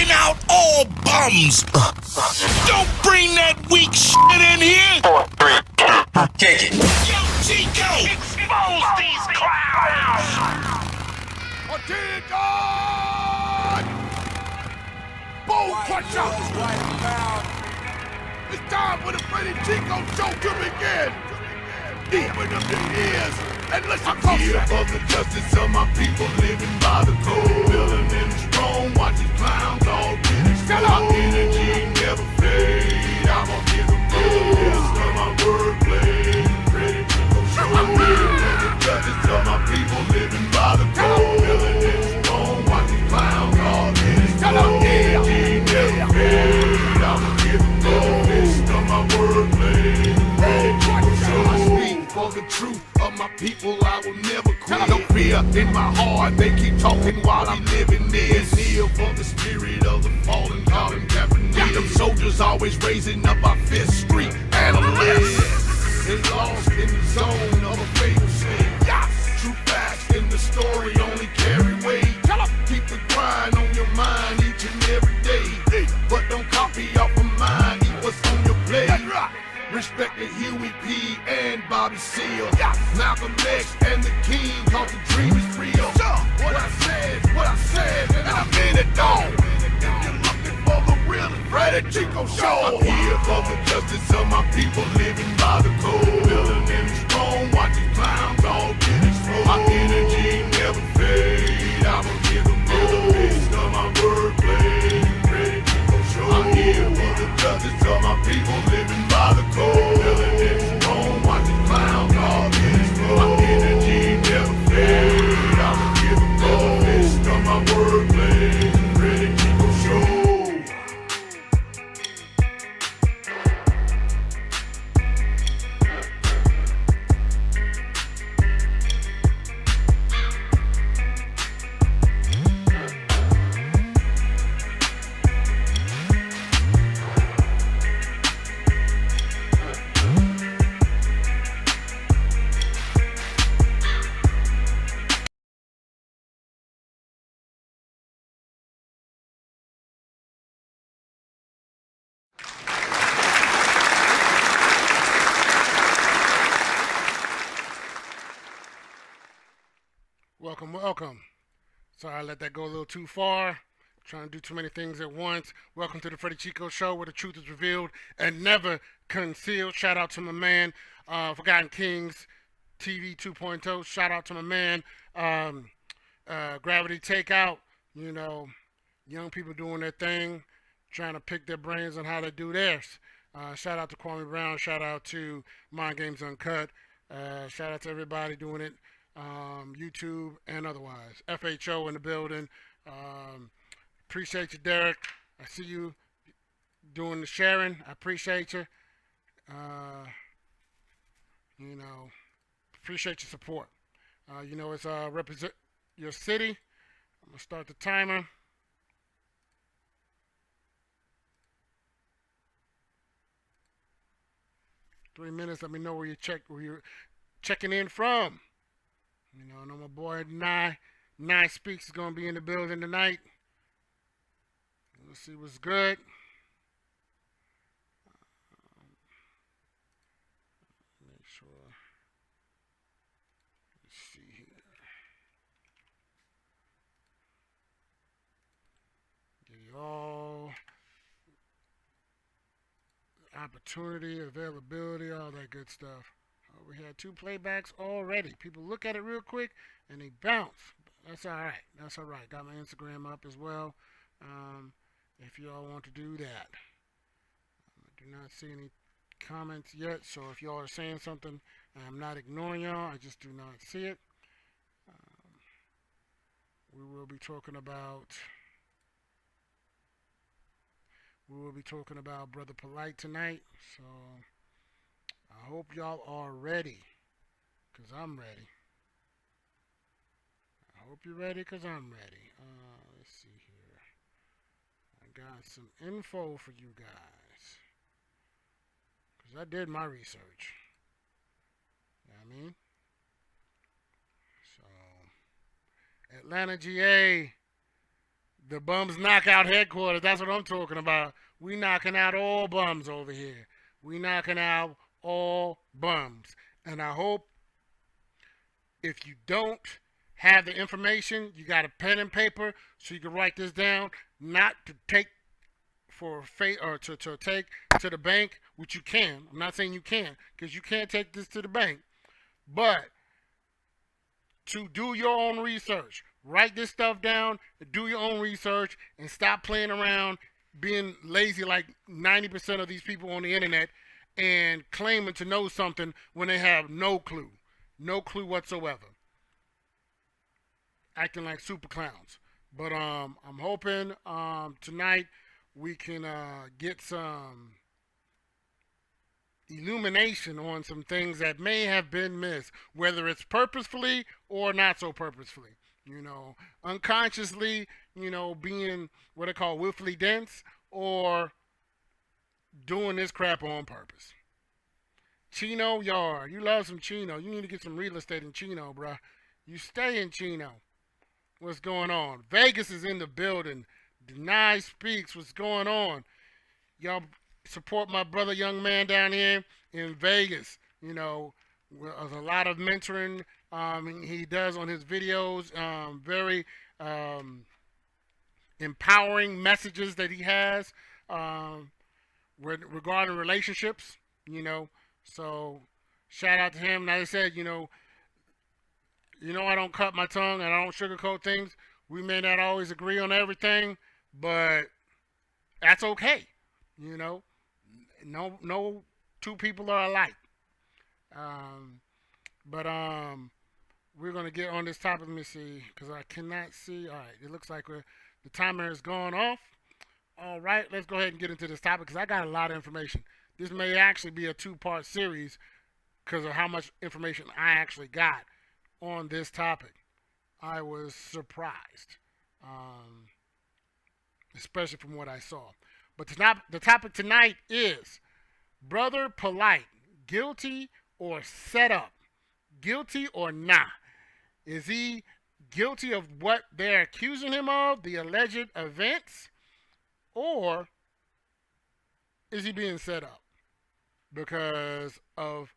knocking out all bums. Don't bring that weak shit in here. 4, 3, 2, kick it. Yo, Chico. Expose these clowns! Attention! Boom, crusher! It's time for the Freddy Chico show to begin. Open up your ears and listen close. I'm here for the justice of my people living by the code. Building in strong, watch these clowns all get exposed. My energy never fade. I'm gonna give them most of my wordplay. Freddy Chico show. I'm here for the justice of my people living by the code. Building in strong, watch these clowns all get exposed. My energy never fade. I'm gonna give them most of my wordplay. Freddy Chico show. I speak for the truth of my people, I will never quit. No fear in my heart, they keep talking while I'm living this. Kneel for the spirit of the fallen, calling Japanese. Them soldiers always raising up our Fifth Street analysts. They lost in the zone of a fatal state. True facts in the story only carry weight. Keep the grind on your mind each and every day. But don't copy off of mine, eat what's on your plate. Respect to Huey P. and Bobby Seale. Malcolm X and the King, cause the dream is real. What I said, and I mean it all. If you're looking for the real Freddy Chico show, I'm here for the justice of my people living by the code. Building in strong, watch these clowns all get exposed. My energy never fade. I'ma give them most of my wordplay. Freddy Chico show. I'm here for the justice of my people living by the code. Building in strong, watch these clowns all get exposed. My energy never fade. I'ma give them most of my wordplay. Freddy Chico show. Welcome. Sorry I let that go a little too far. Trying to do too many things at once. Welcome to the Freddy Chico Show, where the truth is revealed and never concealed. Shout out to my man, Forgotten Kings TV 2.0. Shout out to my man, Gravity Takeout. You know, young people doing their thing, trying to pick their brains on how to do theirs. Shout out to Kwame Brown. Shout out to Mind Games Uncut. Shout out to everybody doing it. YouTube and otherwise. FHO in the building. Appreciate you, Derek. I see you doing the sharing. I appreciate you. You know, appreciate your support. You know, it's represent your city. I'm gonna start the timer. Three minutes. Let me know where you're checking in from. You know, I know my boy Nye Speaks is gonna be in the building tonight. Let's see what's good. Make sure. Let's see here. Give you all opportunity, availability, all that good stuff. We had 2 playbacks already. People look at it real quick and they bounce. That's all right. That's all right. Got my Instagram up as well. If y'all want to do that. I do not see any comments yet. So if y'all are saying something, I'm not ignoring y'all. I just do not see it. We will be talking about Brother Polite tonight. So I hope y'all are ready, because I'm ready. I hope you're ready, because I'm ready. Let's see here. I got some info for you guys, because I did my research. You know what I mean? So, Atlanta, GA, The Bums Knockout headquarters. That's what I'm talking about. We knocking out all bums over here. We knocking out all bums. And I hope if you don't have the information, you got a pen and paper so you can write this down, not to take for fate or to take to the bank, which you can. I'm not saying you can, because you can't take this to the bank. But to do your own research. Write this stuff down, do your own research, and stop playing around being lazy like 90% of these people on the internet and claiming to know something when they have no clue. No clue whatsoever. Acting like super clowns. But I'm hoping tonight we can get some illumination on some things that may have been missed, whether it's purposefully or not so purposefully. You know, unconsciously, you know, being what they call willfully dense, or doing this crap on purpose. Chino Yard. You love some Chino. You need to get some real estate in Chino, bruh. You stay in Chino. What's going on? Vegas is in the building. Deny Speaks. What's going on? Y'all support my brother, young man down here in Vegas. You know, there's a lot of mentoring he does on his videos. Very empowering messages that he has regarding relationships. You know, so shout out to him. Like I said, you know, I don't cut my tongue and I don't sugarcoat things. We may not always agree on everything, but that's okay. You know, no two people are alike. But we're going to get on this topic. Let me see, because I cannot see. All right, it looks like the timer is going off. All right, let's go ahead and get into this topic, because I got a lot of information. This may actually be a two-part series because of how much information I actually got on this topic. I was surprised, especially from what I saw. But the topic tonight is Brother Polight, guilty or set up? Guilty or not? Is he guilty of what they're accusing him of, the alleged events, or is he being set up because of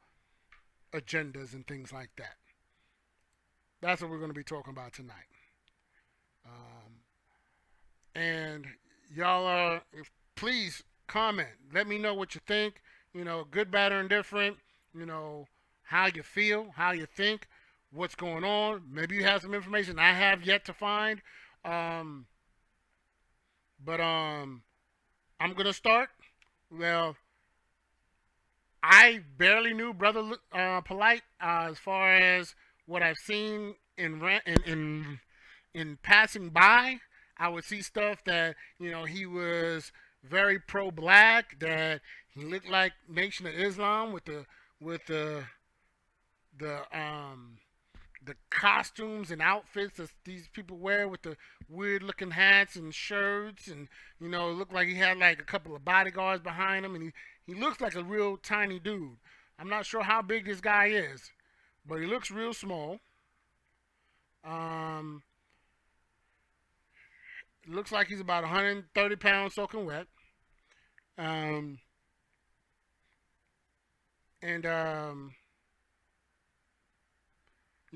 agendas and things like that? That's what we're going to be talking about tonight. And y'all please comment. Let me know what you think. You know, good, bad, or indifferent. You know, how you feel, how you think, what's going on. Maybe you have some information I have yet to find. But I'm going to start. Well, I barely knew Brother Polight as far as what I've seen in passing by. I would see stuff that, you know, he was very pro-black, that he looked like Nation of Islam with the costumes and outfits that these people wear with the weird looking hats and shirts, and, you know, it looked like he had like a couple of bodyguards behind him, and he looks like a real tiny dude. I'm not sure how big this guy is, but he looks real small. It looks like he's about 130 pounds soaking wet. You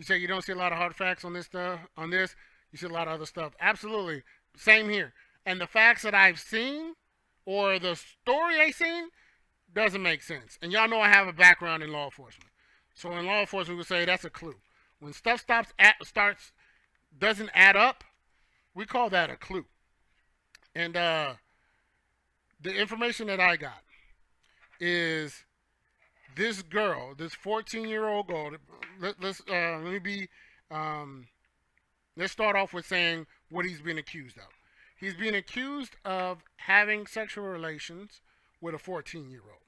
say you don't see a lot of hard facts on this stuff. On this, you see a lot of other stuff. Absolutely, same here. And the facts that I've seen, or the story I've seen, doesn't make sense. And y'all know I have a background in law enforcement, so in law enforcement we would say that's a clue. When stuff doesn't add up, we call that a clue. And the information that I got is this girl, this 14-year-old girl. Let's start off with saying what he's been accused of. He's being accused of having sexual relations with a 14-year-old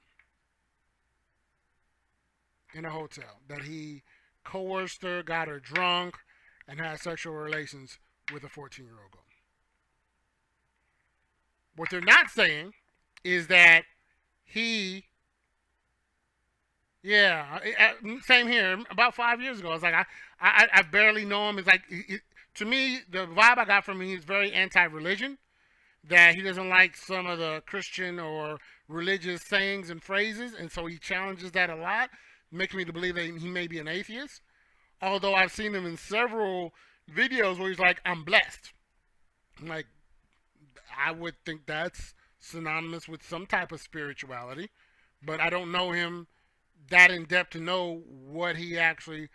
in a hotel. That he coerced her, got her drunk, and had sexual relations with a 14-year-old girl. What they're not saying is that he, same here. About 5 years ago, I was like, I barely know him. It's like To me, the vibe I got from him, he's very anti-religion. That he doesn't like some of the Christian or religious sayings and phrases, and so he challenges that a lot, making me to believe that he may be an atheist. Although I've seen him in several videos where he's like, I'm blessed. I'm like, I would think that's synonymous with some type of spirituality, but I don't know him that in depth to know what he actually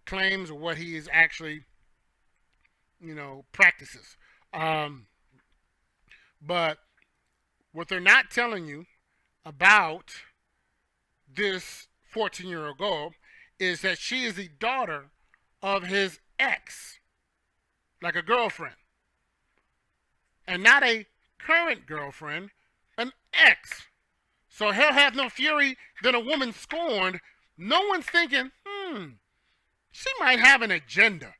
claims or what he is actually, practices. But what they're not telling you about this 14-year-old girl is that she is the daughter of his ex, like a girlfriend. And not a current girlfriend, an ex. So hell hath no fury than a woman scorned. No one's thinking, she might have an agenda.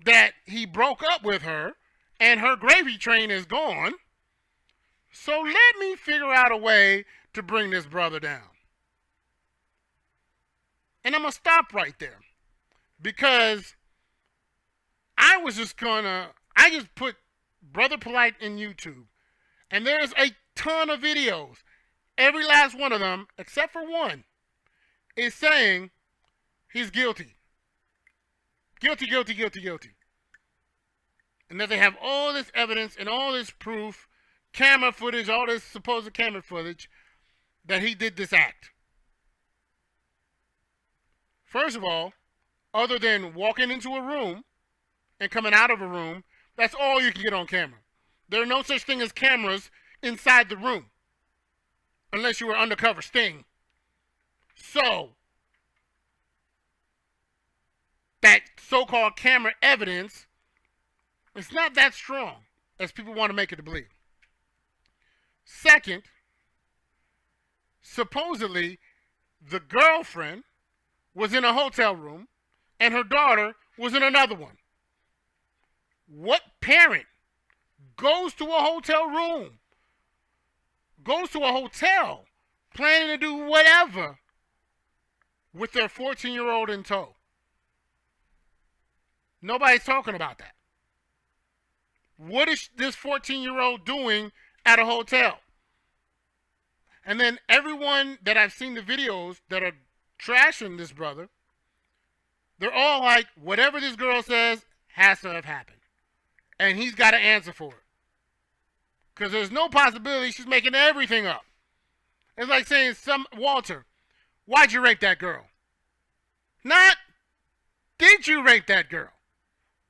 That he broke up with her and her gravy train is gone. So let me figure out a way to bring this brother down. And I'm going to stop right there. Because I just put Brother Polite in YouTube. And there's a ton of videos. Every last one of them, except for one, is saying he's guilty. Guilty, guilty, guilty, guilty. And that they have all this evidence and all this proof, camera footage, all this supposed camera footage, that he did this act. First of all, other than walking into a room and coming out of a room, that's all you can get on camera. There are no such thing as cameras inside the room. Unless you were undercover Sting. So, that so-called camera evidence, it's not that strong as people want to make it to believe. Second, supposedly, the girlfriend was in a hotel room and her daughter was in another one. What parent goes to a hotel room, goes to a hotel, planning to do whatever with their 14-year-old in tow? Nobody's talking about that. What is this 14-year-old doing at a hotel? And then everyone that I've seen the videos that are trashing this brother, they're all like, whatever this girl says has to have happened. And he's got to answer for it. Because there's no possibility she's making everything up. It's like saying, Walter, why'd you rape that girl? Not, did you rape that girl?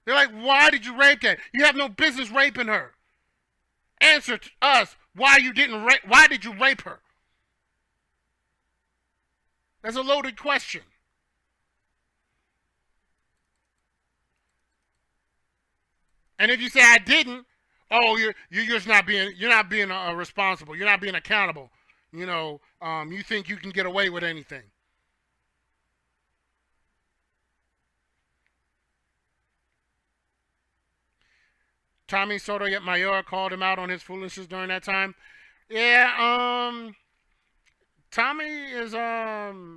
They're like, why did you rape that? You have no business raping her. Answer to us why did you rape her? That's a loaded question. And if you say I didn't, oh, you're just not being responsible. You're not being accountable. You think you can get away with anything. Tommy Sotomayor called him out on his foolishness during that time. Yeah, Tommy is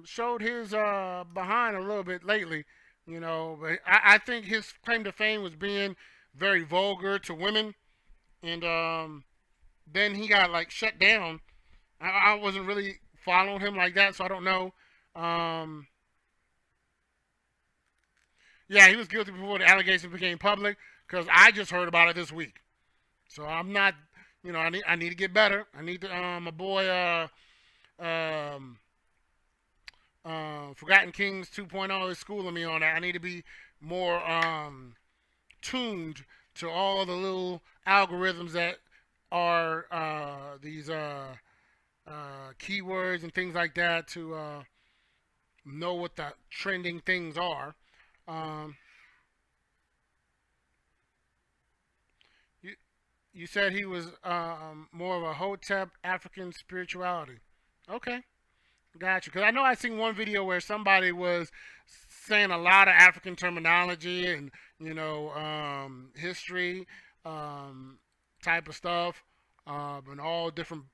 showed his behind a little bit lately, but I think his claim to fame was being very vulgar to women, and then he got shut down. I wasn't really following him like that, so I don't know. Yeah, he was guilty before the allegations became public, because I just heard about it this week. So I'm not, I need to get better. I need to, my boy, Forgotten Kings 2.0 is schooling me on that. I need to be more tuned to all the little algorithms that are these keywords and things like that to know what the trending things are. You said he was more of a Hotep African spirituality. Okay. Gotcha. Because I know I seen one video where somebody was saying a lot of African terminology and, history type of stuff, and all different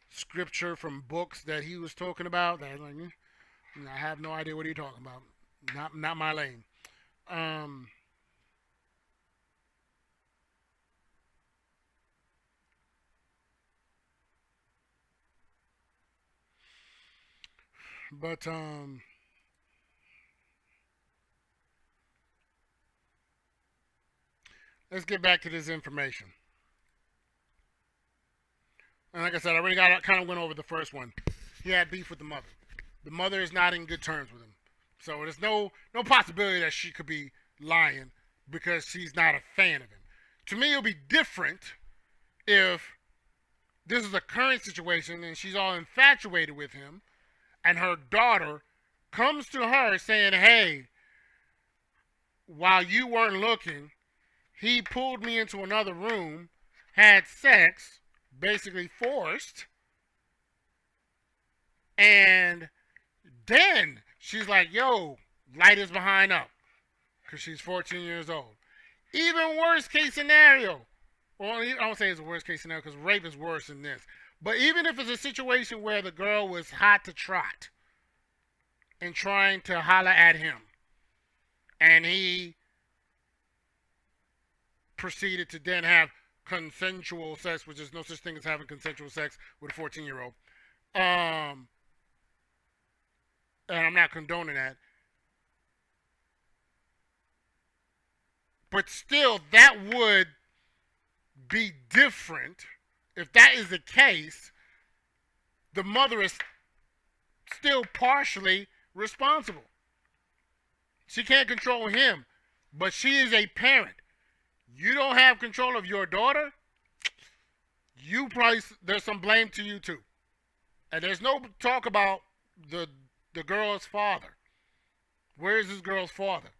scripture from books that he was talking about. That I have no idea what you're talking about. Not my lane. But let's get back to this information. And like I said, I already kind of went over the first one. He had beef with the mother. The mother is not in good terms with him. So there's no possibility that she could be lying because she's not a fan of him. To me, it'll be different if this is a current situation and she's all infatuated with him and her daughter comes to her saying, hey, while you weren't looking, he pulled me into another room, had sex, basically forced, and then she's like, yo, light is behind up, because she's 14 years old. Even worst case scenario, well, I don't say it's a worst case scenario because rape is worse than this, but even if it's a situation where the girl was hot to trot and trying to holler at him, and he proceeded to then have consensual sex, which is no such thing as having consensual sex with a 14-year-old. And I'm not condoning that. But still, that would be different. If that is the case, the mother is still partially responsible. She can't control him, but she is a parent. You don't have control of your daughter, there's some blame to you too. And there's no talk about the girl's father. Where is this girl's father?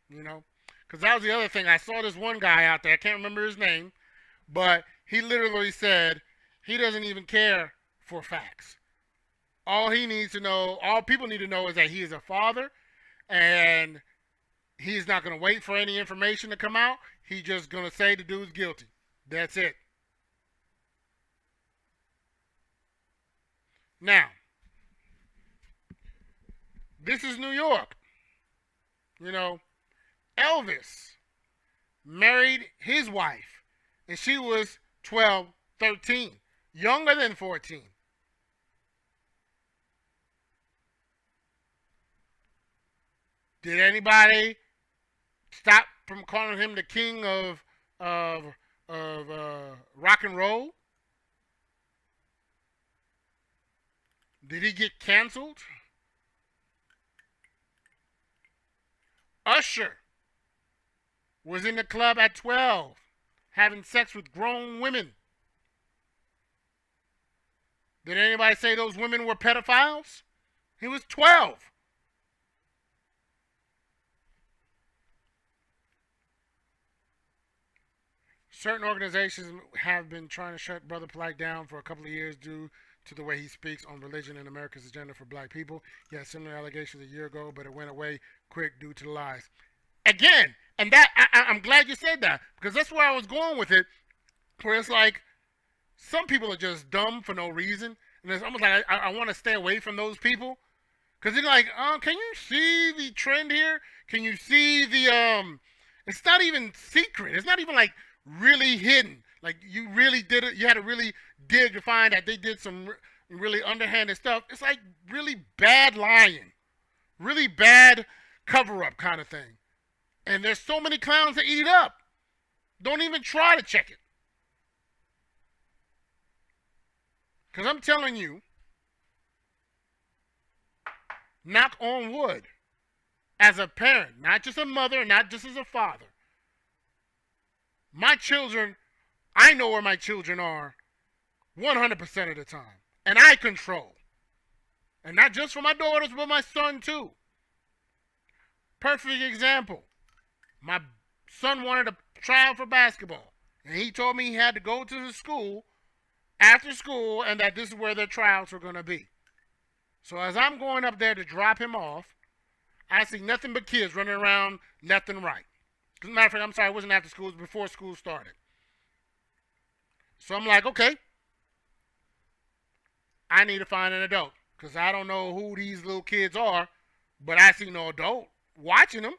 You know? Because that was the other thing. I saw this one guy out there, I can't remember his name, but he literally said he doesn't even care for facts. All he needs to know, all people need to know is that he is a father and he's not going to wait for any information to come out. He's just going to say the dude's guilty. That's it. Now, this is New York. You know, Elvis married his wife, and she was 12, 13, younger than 14. Did anybody stop from calling him the king of rock and roll? Did he get canceled? Usher was in the club at 12 having sex with grown women. Did anybody say those women were pedophiles? He was 12. Certain organizations have been trying to shut Brother Polite down for a couple of years due to the way he speaks on religion and America's agenda for black people. He had similar allegations a year ago, but it went away quick due to the lies. Again, and that I'm glad you said that, because that's where I was going with it, where it's like some people are just dumb for no reason, and it's almost like I want to stay away from those people, because they're like, can you see the trend here? Can you see the, it's not even secret. It's not even like really hidden. Like you really did it. You had to really dig to find that they did some really underhanded stuff. It's like really bad lying, really bad cover-up kind of thing. And there's so many clowns that eat it up. Don't even try to check it. Because I'm telling you, knock on wood, as a parent, not just a mother, not just as a father, my children, I know where my children are 100% of the time. And I control. And not just for my daughters, but my son too. Perfect example. My son wanted to try out for basketball. And he told me he had to go to the school after school and that this is where their tryouts were going to be. So as I'm going up there to drop him off, I see nothing but kids running around left and right. As a matter of fact, I'm sorry, it wasn't after school, it was before school started. So I'm like, okay, I need to find an adult, because I don't know who these little kids are, but I see no adult watching them.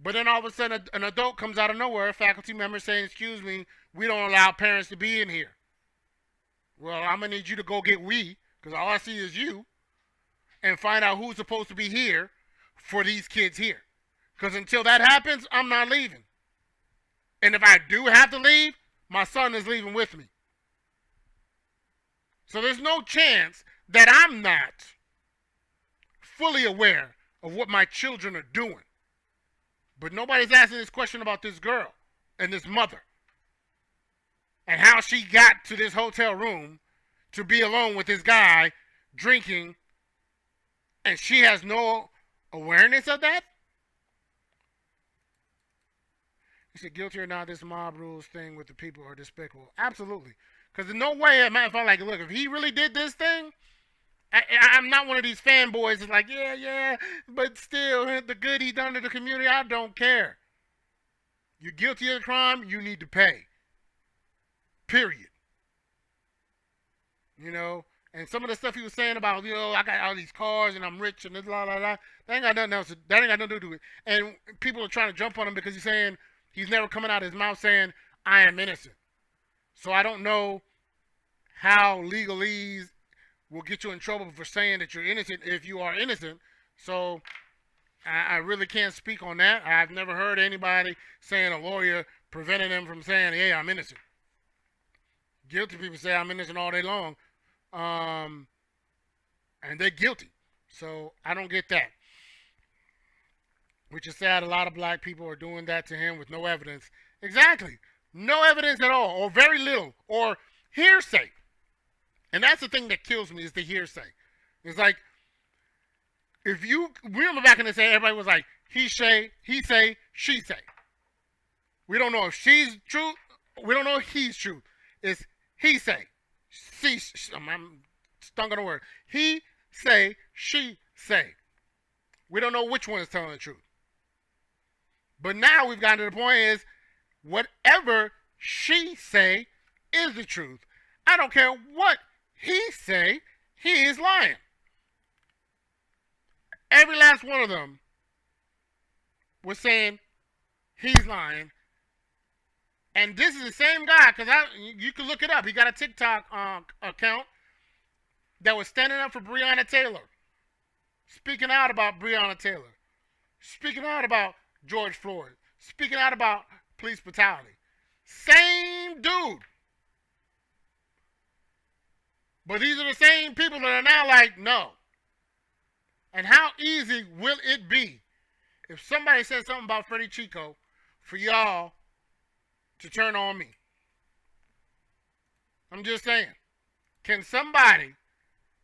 But then all of a sudden, an adult comes out of nowhere, a faculty member saying, excuse me, we don't allow parents to be in here. Well, I'm going to need you to go get we, because all I see is you, and find out who's supposed to be here for these kids here. Because until that happens, I'm not leaving. And if I do have to leave, my son is leaving with me. So there's no chance that I'm not fully aware of what my children are doing. But nobody's asking this question about this girl and this mother and how she got to this hotel room to be alone with this guy drinking, and she has no awareness of that? He said, guilty or not, this mob rules thing with the people are despicable. Absolutely. Because in no way am I like, look, if he really did this thing, I'm not one of these fanboys that's like, yeah, but still, the good he done to the community, I don't care. You're guilty of the crime, you need to pay. Period. You know, and some of the stuff he was saying about, you know, I got all these cars and I'm rich and this, la, la, la, that ain't got nothing else. That ain't got nothing to do with it. And people are trying to jump on him because he's saying, he's never coming out of his mouth saying, I am innocent. So I don't know how legalese will get you in trouble for saying that you're innocent if you are innocent. So I really can't speak on that. I've never heard anybody saying a lawyer preventing them from saying, hey, I'm innocent. Guilty people say I'm innocent all day long. And they're guilty. So I don't get that. Which is sad. A lot of black people are doing that to him with no evidence. Exactly. No evidence at all, or very little, or hearsay. And that's the thing that kills me, is the hearsay. It's like, if you remember back in the day, everybody was like, he say, she say. We don't know if she's true. We don't know if he's true. It's he say. I'm stung on the word. He say, she say. We don't know which one is telling the truth. But now we've gotten to the point is, whatever she say is the truth. I don't care what he say, he is lying. Every last one of them was saying he's lying. And this is the same guy, because you can look it up. He got a TikTok account that was standing up for Breonna Taylor. Speaking out about Breonna Taylor. Speaking out about George Floyd. Speaking out about police brutality. Same dude. But these are the same people that are now like, no. And how easy will it be if somebody says something about Freddie Chico for y'all to turn on me? I'm just saying. Can somebody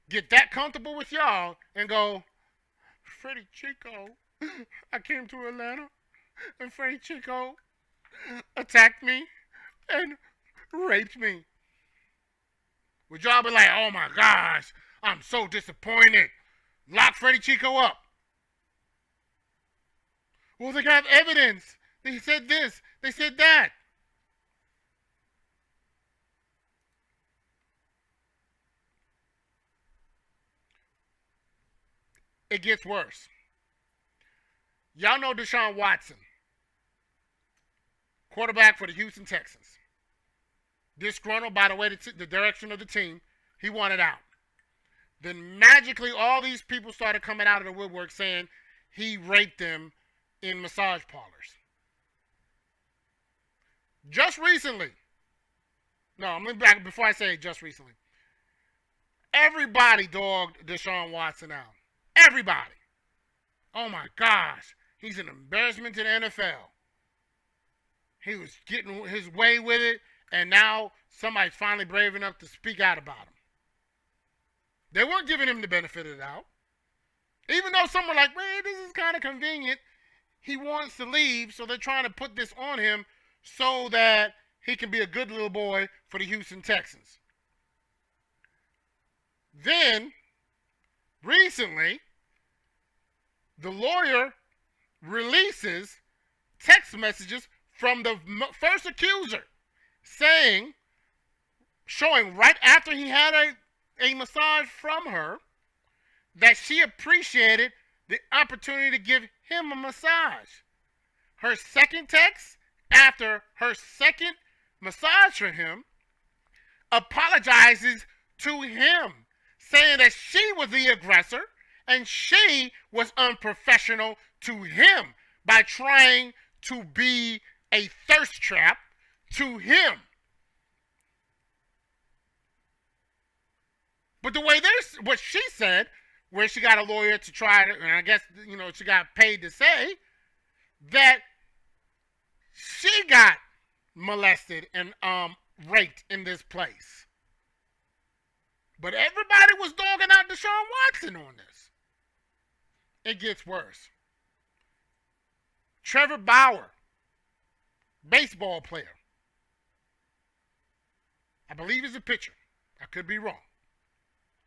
get that comfortable with y'all and go, Freddie Chico, I came to Atlanta and Freddie Chico attacked me and raped me? Would y'all be like, oh my gosh, I'm so disappointed. Lock Freddie Chico up. Well, they got evidence. They said this. They said that. It gets worse. Y'all know Deshaun Watson, quarterback for the Houston Texans. Disgruntled by the way the direction of the team, he wanted out. Then magically all these people started coming out of the woodwork saying he raped them in massage parlors. Just recently, no, I'm going back before I say just recently. Everybody dogged Deshaun Watson out. Everybody. Oh my gosh, he's an embarrassment to the NFL. He was getting his way with it, and now somebody's finally brave enough to speak out about him. They weren't giving him the benefit of the doubt. Even though some were like, man, this is kind of convenient. He wants to leave, so they're trying to put this on him so that he can be a good little boy for the Houston Texans. Then, recently, the lawyer releases text messages from the first accuser showing right after he had a massage from her that she appreciated the opportunity to give him a massage. her second text after her second massage from him apologizes to him, saying that she was the aggressor and she was unprofessional to him by trying to be a thirst trap to him. But the way this, what she said, where she got a lawyer to try to, and I guess, she got paid to say that she got molested and raped in this place. But everybody was dogging out Deshaun Watson on this. It gets worse. Trevor Bauer, baseball player. I believe he's a pitcher. I could be wrong.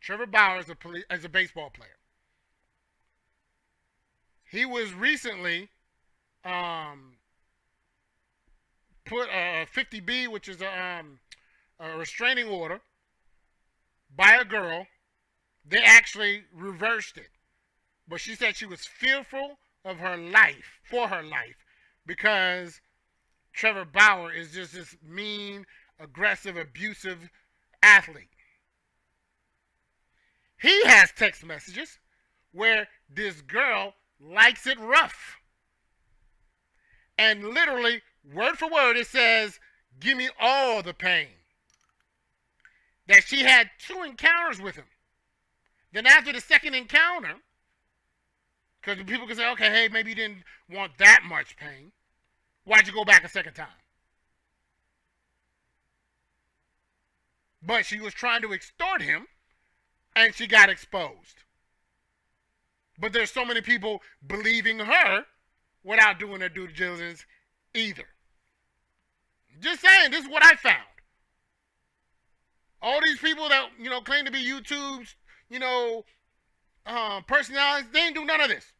Trevor Bauer is a baseball player. He was recently put a 50B, which is a restraining order, by a girl. They actually reversed it. But she said she was fearful of her life, because Trevor Bauer is just this mean, aggressive, abusive athlete. He has text messages where this girl likes it rough. And literally, word for word, it says, "Give me all the pain." That she had 2 encounters with him. Then after the second encounter, because people can say, okay, hey, maybe you didn't want that much pain. Why'd you go back a second time? But she was trying to extort him, and she got exposed. But there's so many people believing her without doing their due diligence either. Just saying, this is what I found. All these people that, claim to be YouTube's, personalities, they ain't do none of this.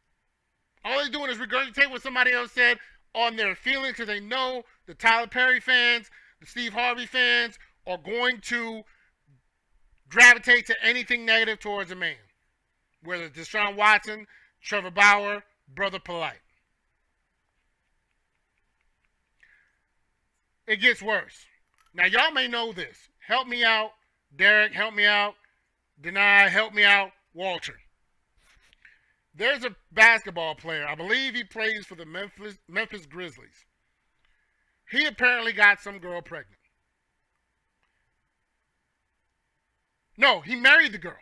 All they're doing is regurgitate what somebody else said on their feelings, because they know the Tyler Perry fans, the Steve Harvey fans are going to gravitate to anything negative towards a man. Whether it's Deshaun Watson, Trevor Bauer, Brother Polite. It gets worse. Now, y'all may know this. Help me out. Derek, help me out. Denai, help me out. Walter. There's a basketball player. I believe he plays for the Memphis Grizzlies. He apparently got some girl pregnant. No, he married the girl.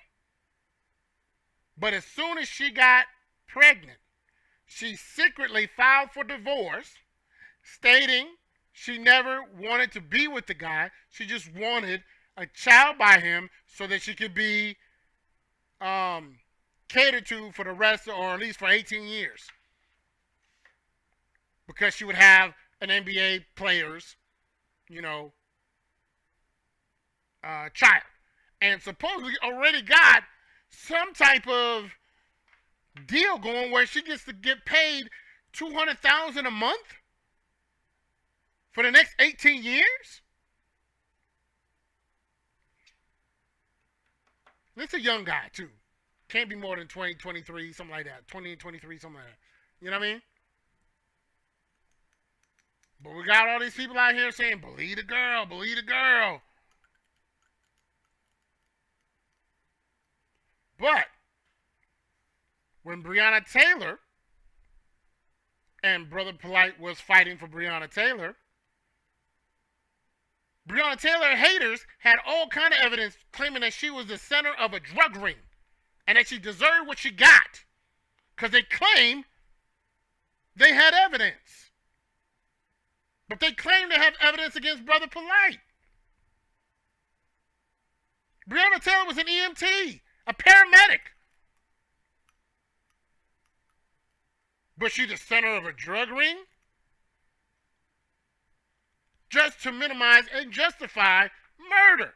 But as soon as she got pregnant, she secretly filed for divorce, stating she never wanted to be with the guy. She just wanted a child by him so that she could be catered to for the rest, or at least for 18 years. Because she would have an NBA player's, child. And supposedly already got some type of deal going where she gets to get paid $200,000 a month for the next 18 years. This is a young guy too. Can't be more than 20, 23, something like that. 20, 23, something like that. You know what I mean? But we got all these people out here saying, believe the girl, believe the girl. But when Breonna Taylor and Brother Polite was fighting for Breonna Taylor haters had all kind of evidence claiming that she was the center of a drug ring and that she deserved what she got because they claim they had evidence. But they claim to have evidence against Brother Polite. Breonna Taylor was an EMT, a paramedic. But she's the center of a drug ring? Just to minimize and justify murder.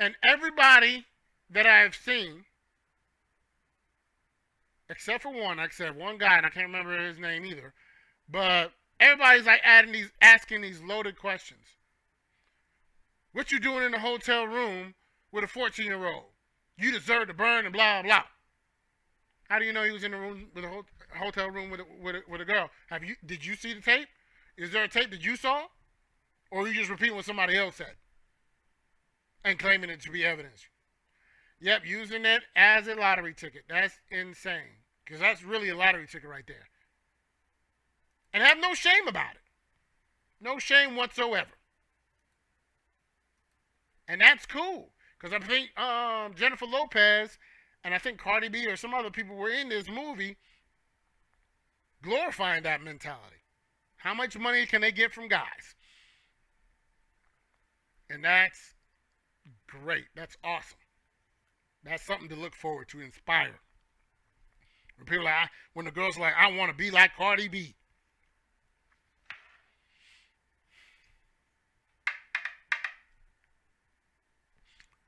And everybody that I've seen, except for one guy, and I can't remember his name either, but everybody's like asking these loaded questions. What you doing in the hotel room with a 14-year-old? You deserve to burn and blah, blah. How do you know he was in the room with a hotel room with a girl? Did you see the tape? Is there a tape that you saw, or are you just repeating what somebody else said and claiming it to be evidence? Yep, using it as a lottery ticket. That's insane, because that's really a lottery ticket right there. And have no shame about it. No shame whatsoever. And that's cool, because I think Jennifer Lopez and I think Cardi B or some other people were in this movie glorifying that mentality. How much money can they get from guys? And that's great. That's awesome. That's something to look forward to, inspire. When people are like, when the girls are like, I want to be like Cardi B.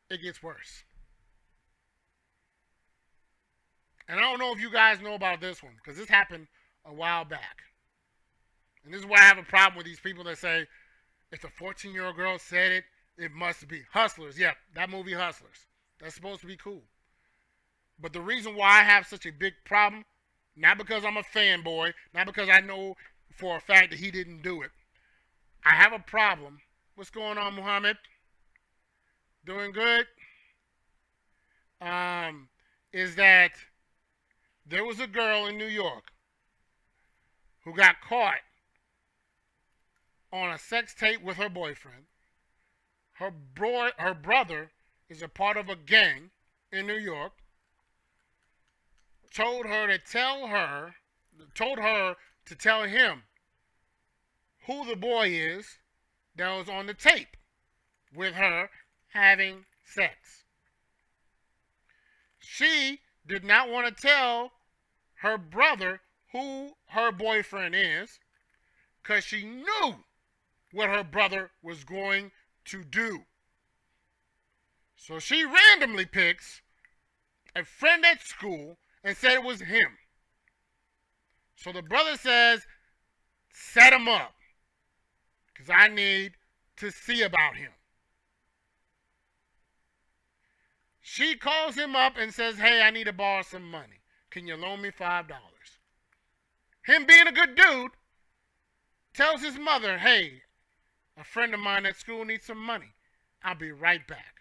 It gets worse. And I don't know if you guys know about this one, because this happened a while back. And this is why I have a problem with these people that say, if a 14-year-old girl said it, it must be. Hustlers, yeah, that movie Hustlers. That's supposed to be cool. But the reason why I have such a big problem, not because I'm a fanboy, not because I know for a fact that he didn't do it. I have a problem. What's going on, Muhammad? Doing good? Is that there was a girl in New York who got caught on a sex tape with her boyfriend. Her brother is a part of a gang in New York. Told her to tell him who the boy is that was on the tape with her having sex. She did not want to tell her brother who her boyfriend is because she knew what her brother was going to do. So she randomly picks a friend at school and said it was him. So the brother says, set him up because I need to see about him. She calls him up and says, hey, I need to borrow some money. Can you loan me $5? Him being a good dude, tells his mother, hey, a friend of mine at school needs some money. I'll be right back.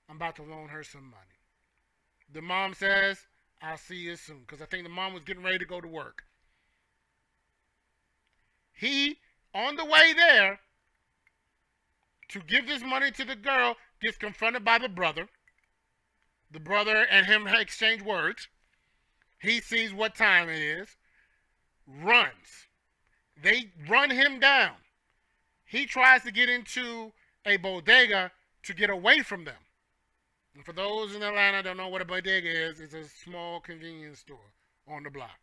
I'm about to loan her some money. The mom says, I'll see you soon. Because I think the mom was getting ready to go to work. He, on the way there, to give this money to the girl, gets confronted by the brother. The brother and him exchange words. He sees what time it is. Runs. They run him down. He tries to get into a bodega to get away from them. And for those in Atlanta that don't know what a bodega is, it's a small convenience store on the block.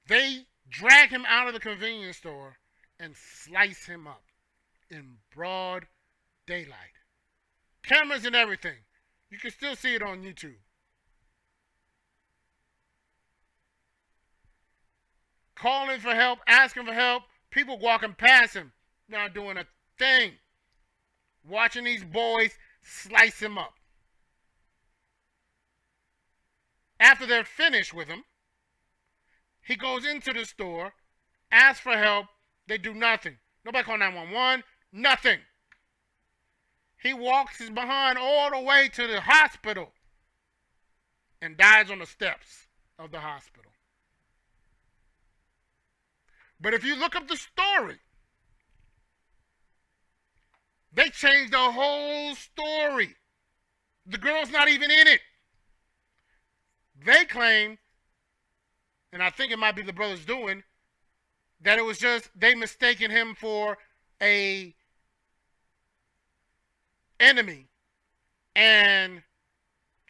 They drag him out of the convenience store and slice him up in broad daylight. Cameras and everything. You can still see it on YouTube. Calling for help, asking for help. People walking past him, not doing a thing. Watching these boys slice him up. After they're finished with him, he goes into the store, asks for help. They do nothing. Nobody call 911. Nothing. He walks his behind all the way to the hospital and dies on the steps of the hospital. But if you look up the story, they changed the whole story. The girl's not even in it. They claim, and I think it might be the brothers doing, that it was just they mistaken him for a enemy and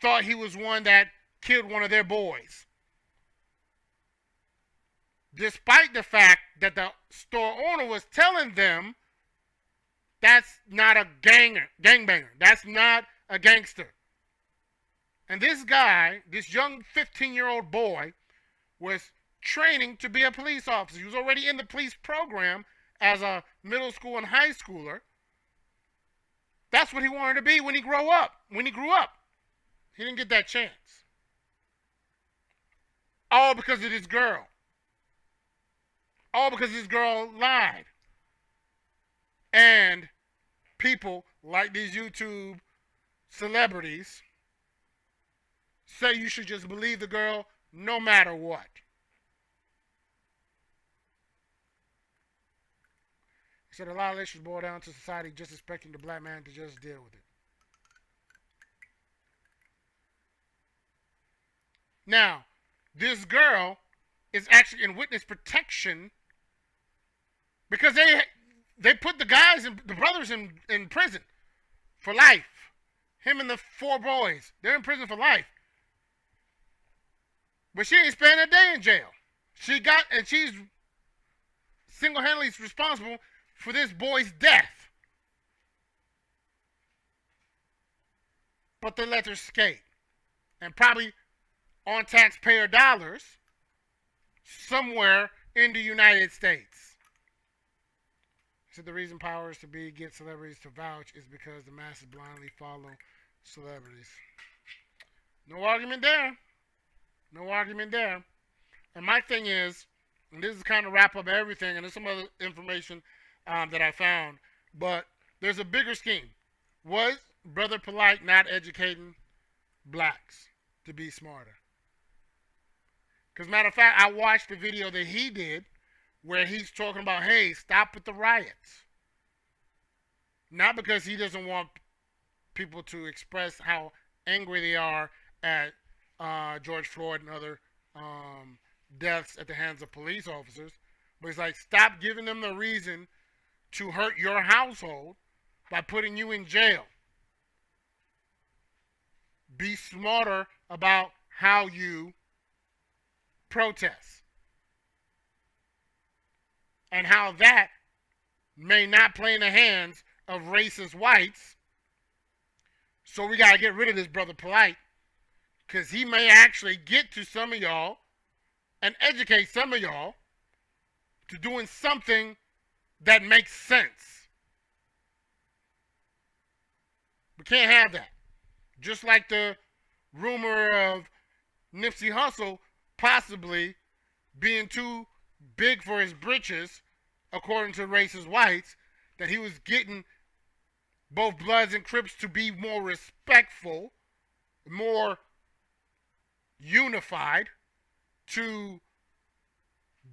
thought he was one that killed one of their boys. Despite the fact that the store owner was telling them that's not a gangbanger. That's not a gangster. And this guy, this young 15-year-old boy, was training to be a police officer. He was already in the police program as a middle school and high schooler. That's what he wanted to be when he grew up. When he grew up, he didn't get that chance. All because of this girl. All because this girl lied. And people like these YouTube celebrities say you should just believe the girl no matter what. He said a lot of issues boil down to society just expecting the black man to just deal with it. Now, this girl is actually in witness protection because they put the guys and the brothers in prison for life. Him and the 4 boys, they're in prison for life. But she ain't spending a day in jail. She's single-handedly responsible for this boy's death. But they let her skate. And probably on taxpayer dollars somewhere in the United States. So the reason powers to be get celebrities to vouch is because the masses blindly follow celebrities. No argument there. No argument there. And my thing is, and this is kind of wrap up everything, and there's some other information that I found, but there's a bigger scheme. Was Brother Polite not educating blacks to be smarter? Because matter of fact, I watched the video that he did where he's talking about, hey, stop with the riots. Not because he doesn't want people to express how angry they are at George Floyd and other deaths at the hands of police officers, but he's like, stop giving them the reason to hurt your household by putting you in jail. Be smarter about how you protest and how that may not play in the hands of racist whites. So we got to get rid of this Brother Polite, because he may actually get to some of y'all and educate some of y'all to doing something that makes sense. We can't have that. Just like the rumor of Nipsey Hussle possibly being too big for his britches, according to racist whites, that he was getting both Bloods and Crips to be more respectful, more unified, to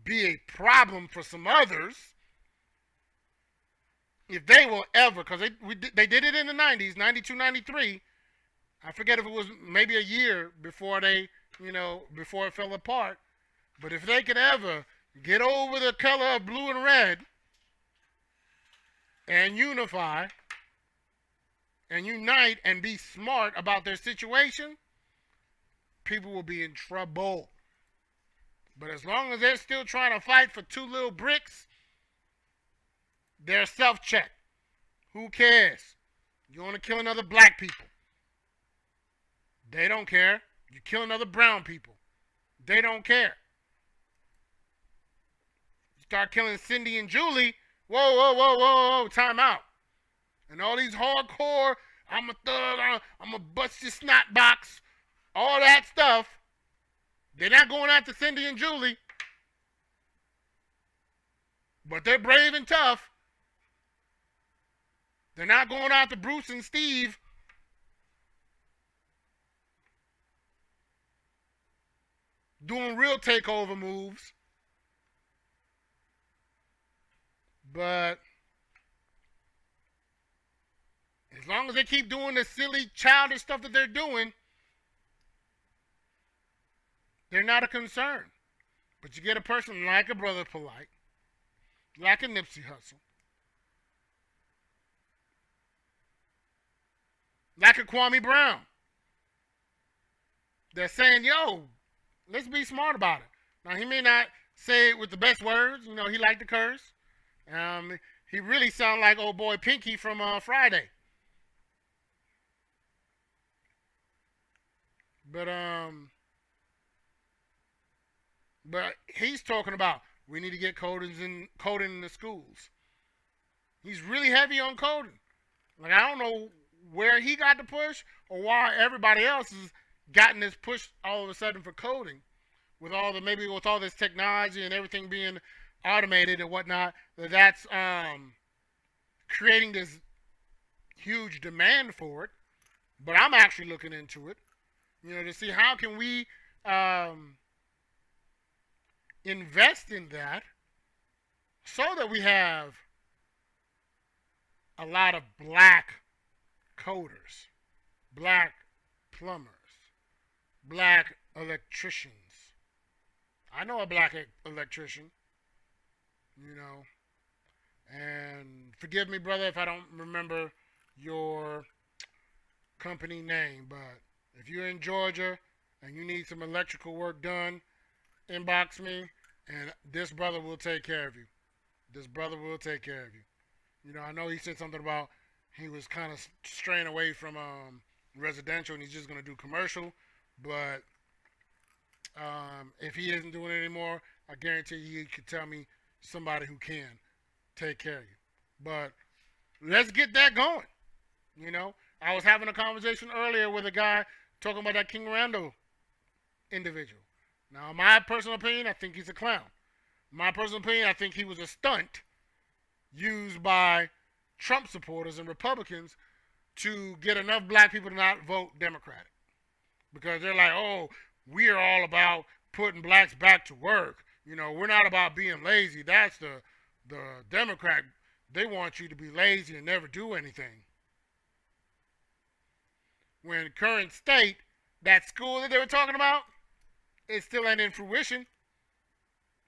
be a problem for some others. If they will ever, because they did it in the 90s, 92, 93. I forget if it was maybe a year before before it fell apart. But if they could ever get over the color of blue and red and unify and unite and be smart about their situation, people will be in trouble. But as long as they're still trying to fight for 2 little bricks, they're self-check. Who cares? You want to kill another black people? They don't care. You kill another brown people? They don't care. You start killing Cindy and Julie, whoa, time out. And all these hardcore, I'm a thug, I'm going to bust your snot box, all that stuff, they're not going after Cindy and Julie. But they're brave and tough. They're not going after Bruce and Steve. Doing real takeover moves. But as long as they keep doing the silly, childish stuff that they're doing, they're not a concern. But you get a person like a Brother Polite, like a Nipsey Hussle, like a Kwame Brown, they're saying, yo, let's be smart about it. Now, he may not say it with the best words. You know, he liked to curse. He really sounded like old boy Pinky from Friday. But he's talking about we need to get coding in the schools. He's really heavy on coding. Like, I don't know where he got the push or why everybody else has gotten this push all of a sudden for coding. With all this technology and everything being automated and whatnot, that's creating this huge demand for it. But I'm actually looking into it, to see how can we invest in that so that we have a lot of black coders, black plumbers, black electricians. I know a black electrician, and forgive me, brother, if I don't remember your company name, but if you're in Georgia and you need some electrical work done, inbox me, and this brother will take care of you. This brother will take care of you. I know he said something about he was kind of straying away from residential and he's just going to do commercial, but if he isn't doing it anymore, I guarantee he could tell me somebody who can take care of you. But let's get that going. I was having a conversation earlier with a guy talking about that King Randall individual. Now, my personal opinion, I think he's a clown. My personal opinion, I think he was a stunt used by Trump supporters and Republicans to get enough black people to not vote Democratic. Because they're like, oh, we are all about putting blacks back to work. We're not about being lazy. That's the Democrat. They want you to be lazy and never do anything. When current state, that school that they were talking about, it still ain't in fruition.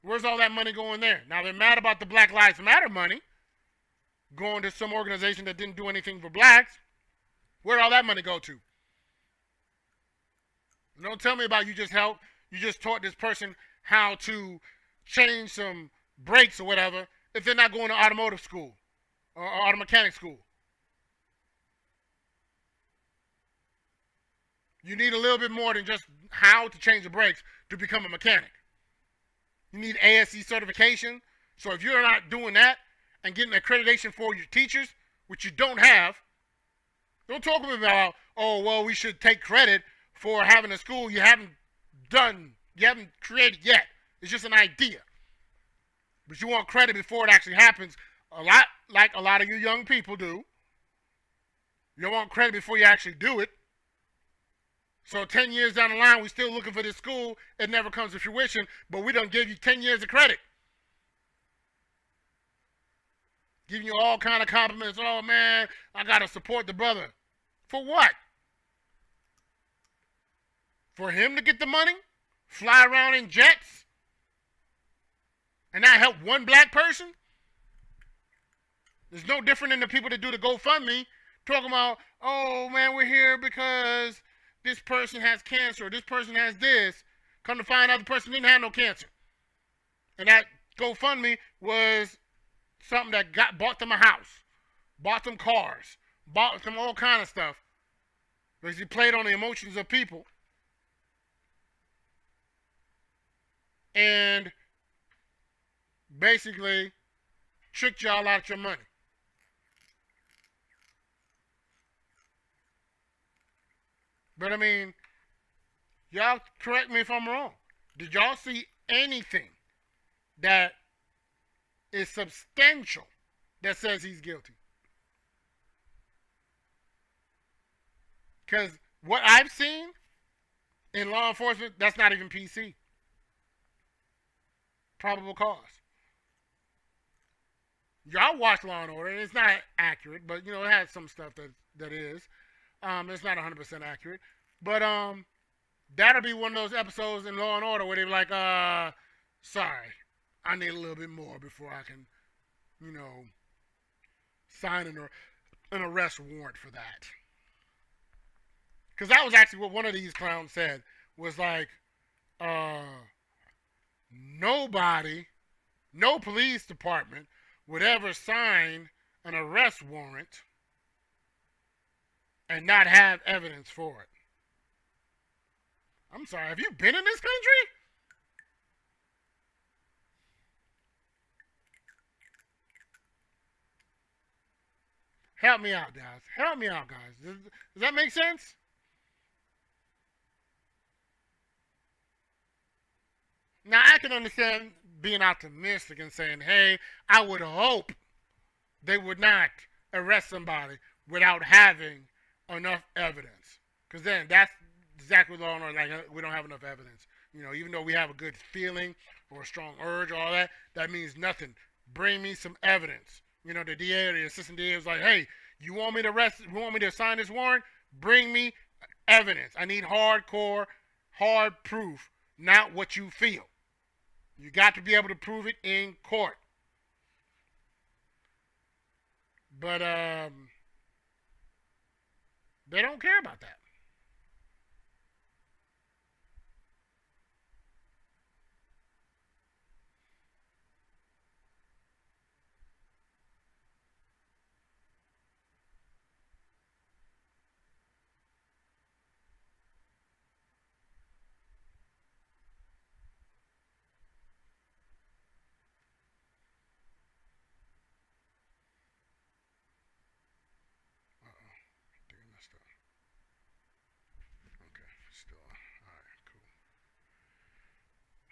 Where's all that money going there? Now, they're mad about the Black Lives Matter money going to some organization that didn't do anything for blacks. Where'd all that money go to? Don't tell me about you just taught this person how to change some brakes or whatever if they're not going to automotive school or auto mechanic school. You need a little bit more than just how to change the brakes to become a mechanic. You need ASE certification. So if you're not doing that and getting accreditation for your teachers, which you don't have, don't talk to me about, oh, well, we should take credit for having a school you haven't created yet. It's just an idea. But you want credit before it actually happens, a lot like a lot of you young people do. You want credit before you actually do it. So 10 years down the line, we're still looking for this school. It never comes to fruition, but we done gave you 10 years of credit. Giving you all kind of compliments. Oh, man, I got to support the brother. For what? For him to get the money? Fly around in jets? And not help one black person? It's no different than the people that do the GoFundMe talking about, oh, man, we're here because this person has cancer, or this person has this. Come to find out the person didn't have no cancer. And that GoFundMe was something that bought them a house, bought them cars, bought them all kind of stuff. Because he played on the emotions of people. And basically tricked y'all out of your money. But I mean, y'all correct me if I'm wrong. Did y'all see anything that is substantial that says he's guilty? Because what I've seen in law enforcement, that's not even PC. Probable cause. Y'all watch Law and Order, and it's not accurate, but it has some stuff that is. It's not 100% accurate. But that'll be one of those episodes in Law and Order where they're like, sorry, I need a little bit more before I can, sign an arrest warrant for that. Because that was actually what one of these clowns said, was like, nobody, no police department would ever sign an arrest warrant and not have evidence for it. I'm sorry, have you been in this country? Help me out, guys. Help me out, guys. Does that make sense? Now, I can understand being optimistic and saying, hey, I would hope they would not arrest somebody without having enough evidence. Because then that's exactly what like we don't have enough evidence. Even though we have a good feeling or a strong urge, all that means nothing. Bring me some evidence. The DA or the assistant DA was like, hey, you want me to arrest? You want me to sign this warrant? Bring me evidence. I need hard proof, not what you feel. You got to be able to prove it in court. But they don't care about that.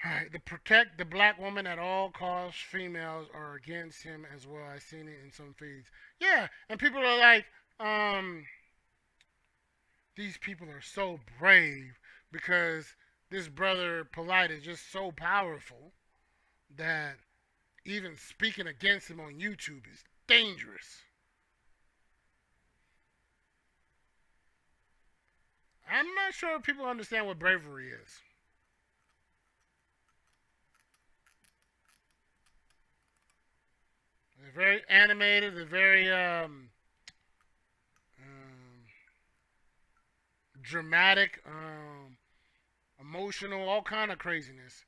Alright, to protect the black woman at all costs, females are against him as well. I've seen it in some feeds. Yeah, and people are like, these people are so brave because this brother Polite is just so powerful that even speaking against him on YouTube is dangerous. I'm not sure if people understand what bravery is. They're very animated. They're very dramatic, emotional, all kind of craziness.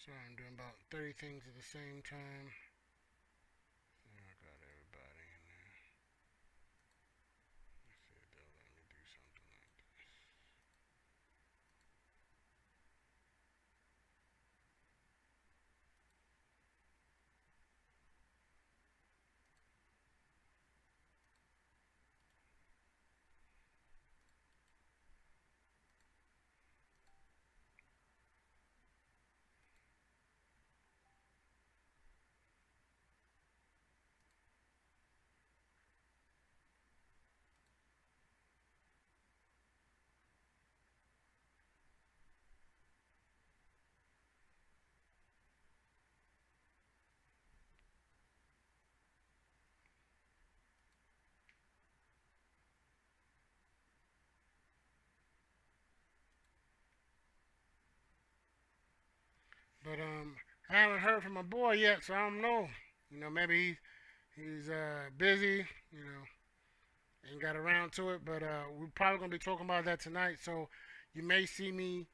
So I'm doing about 30 things at the same time. Yeah, I got everybody in there. Let's see if they'll let me do something like this. But I haven't heard from my boy yet, so I don't know. You know, maybe he's busy. You know, ain't got around to it. But we're probably gonna be talking about that tonight. So you may see me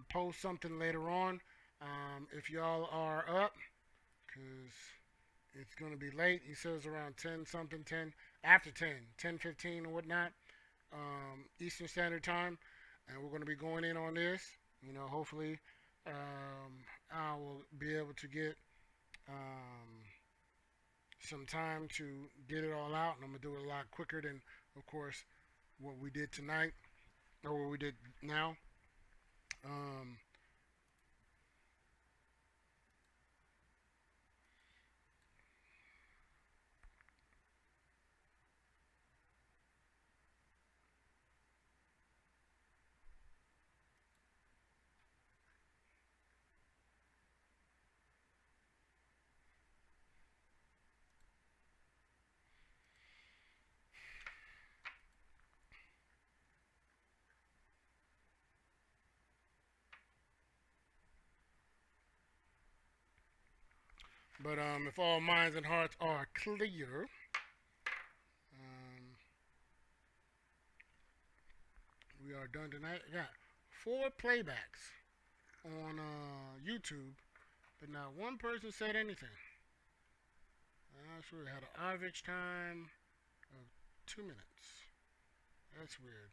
post something later on if y'all are up, cause it's gonna be late. He says around 10 something, 10 after 10, 10:15 or whatnot, Eastern Standard Time, and we're gonna be going in on this. You know, hopefully, I will be able to get some time to get it all out, and I'm gonna do it a lot quicker than, of course, what we did tonight or what we did now. Um, but if all minds and hearts are clear, we are done tonight. I got 4 playbacks on YouTube, but not one person said anything. So we had an average time of 2 minutes. That's weird.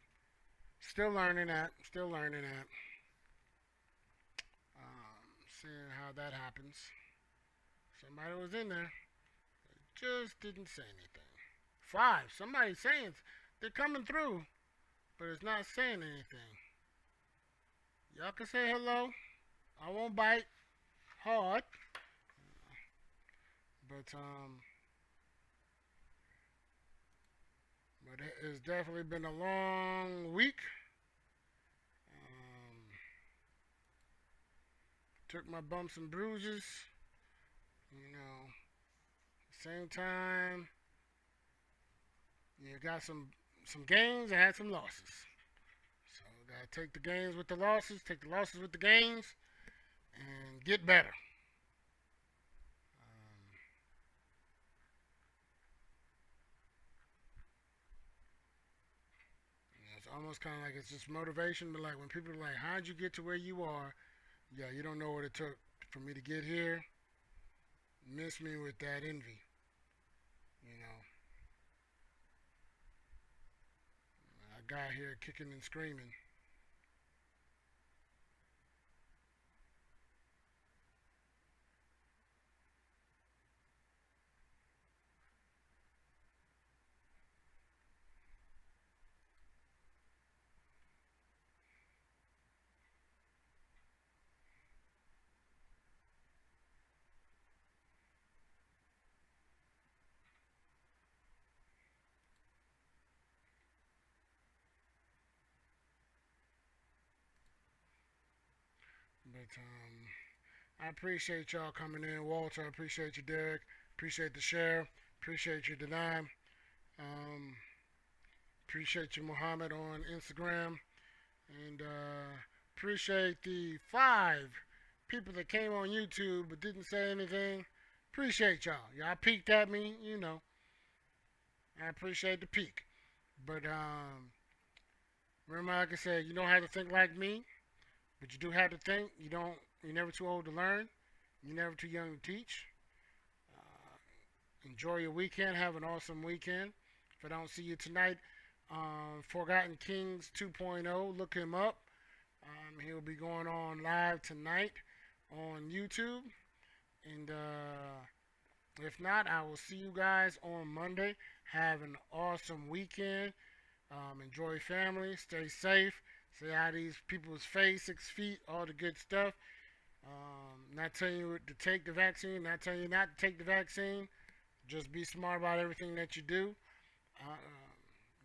Still learning that. Seeing how that happens. Somebody was in there. They just didn't say anything. 5. Somebody's saying they're coming through, but it's not saying anything. Y'all can say hello. I won't bite hard. But it's definitely been a long week. Took my bumps and bruises. You know, same time, you got some gains, I had some losses. So gotta take the gains with the losses, take the losses with the gains, and get better. It's almost kind of like it's just motivation, but like when people are like, how'd you get to where you are? Yeah, you don't know what it took for me to get here. Miss me with that envy, you know. I got here kicking and screaming. But I appreciate y'all coming in. Walter, I appreciate you, Derek. Appreciate the share. Appreciate you, Deny. Appreciate you, Muhammad, on Instagram. And appreciate the 5 people that came on YouTube but didn't say anything. Appreciate y'all. Y'all peeked at me, you know. I appreciate the peek. But remember, like I said, you don't have to think like me. But you do have to think. You're never too old to learn. You're never too young to teach. Enjoy your weekend. Have an awesome weekend. If I don't see you tonight, Forgotten Kings 2.0, look him up. He'll be going on live tonight on YouTube. And if not, I will see you guys on Monday. Have an awesome weekend. Enjoy family. Stay safe. Say how these people's face, 6 feet, all the good stuff. Not telling you to take the vaccine, not telling you not to take the vaccine. Just be smart about everything that you do.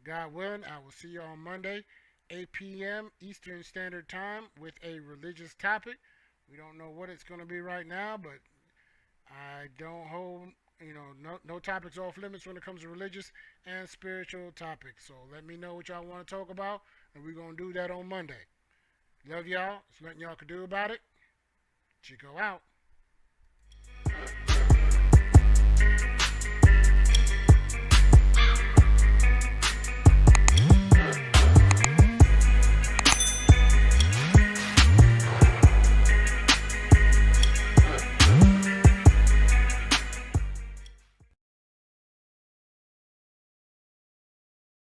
God willing, I will see you on Monday, 8 p.m. Eastern Standard Time with a religious topic. We don't know what it's going to be right now, but I don't hold, no topics off limits when it comes to religious and spiritual topics. So let me know what y'all want to talk about, and we're going to do that on Monday. Love y'all. There's nothing y'all can do about it. Chico out.